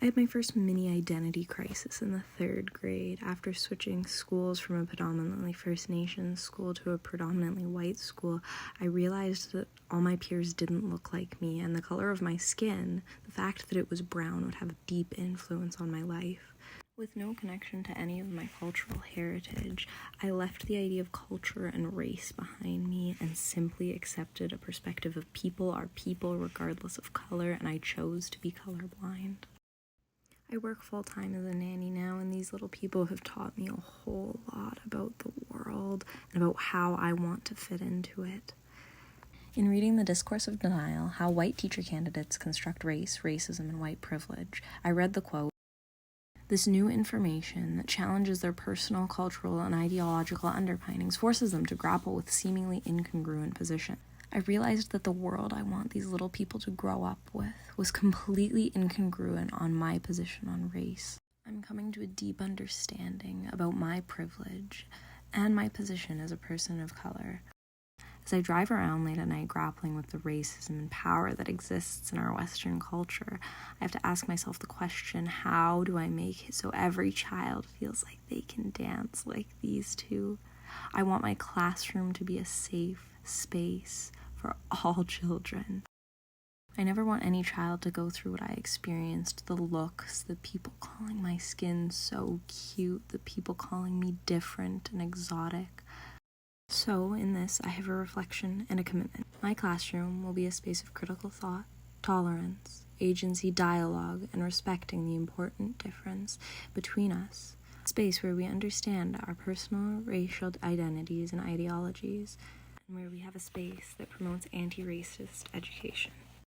I had my first mini identity crisis in the 3rd grade after switching schools from a predominantly First Nations school to a predominantly white school. I realized that all my peers didn't look like me, and the color of my skin, the fact that it was brown, would have a deep influence on my life. With no connection to any of my cultural heritage, I left the idea of culture and race behind me and simply accepted a perspective of people are people regardless of color, and I chose to be colorblind. I work full-time as a nanny now, and these little people have taught me a whole lot about the world and about how I want to fit into it. In reading The Discourse of Denial, How White Teacher Candidates Construct Race, Racism, and White Privilege, I read the quote, "This new information that challenges their personal, cultural, and ideological underpinnings forces them to grapple with seemingly incongruent positions. I realized that the world I want these little people to grow up with was completely incongruent on my position on race. I'm coming to a deep understanding about my privilege and my position as a person of color. As I drive around late at night grappling with the racism and power that exists in our Western culture, I have to ask myself the question, how do I make it so every child feels like they can dance like these two? I want my classroom to be a safe space for all children. I never want any child to go through what I experienced, the looks, the people calling my skin so cute, the people calling me different and exotic. So, in this, I have a reflection and a commitment. My classroom will be a space of critical thought, tolerance, agency, dialogue, and respecting the important difference between us. A space where we understand our personal racial identities and ideologies, and where we have a space that promotes anti-racist education.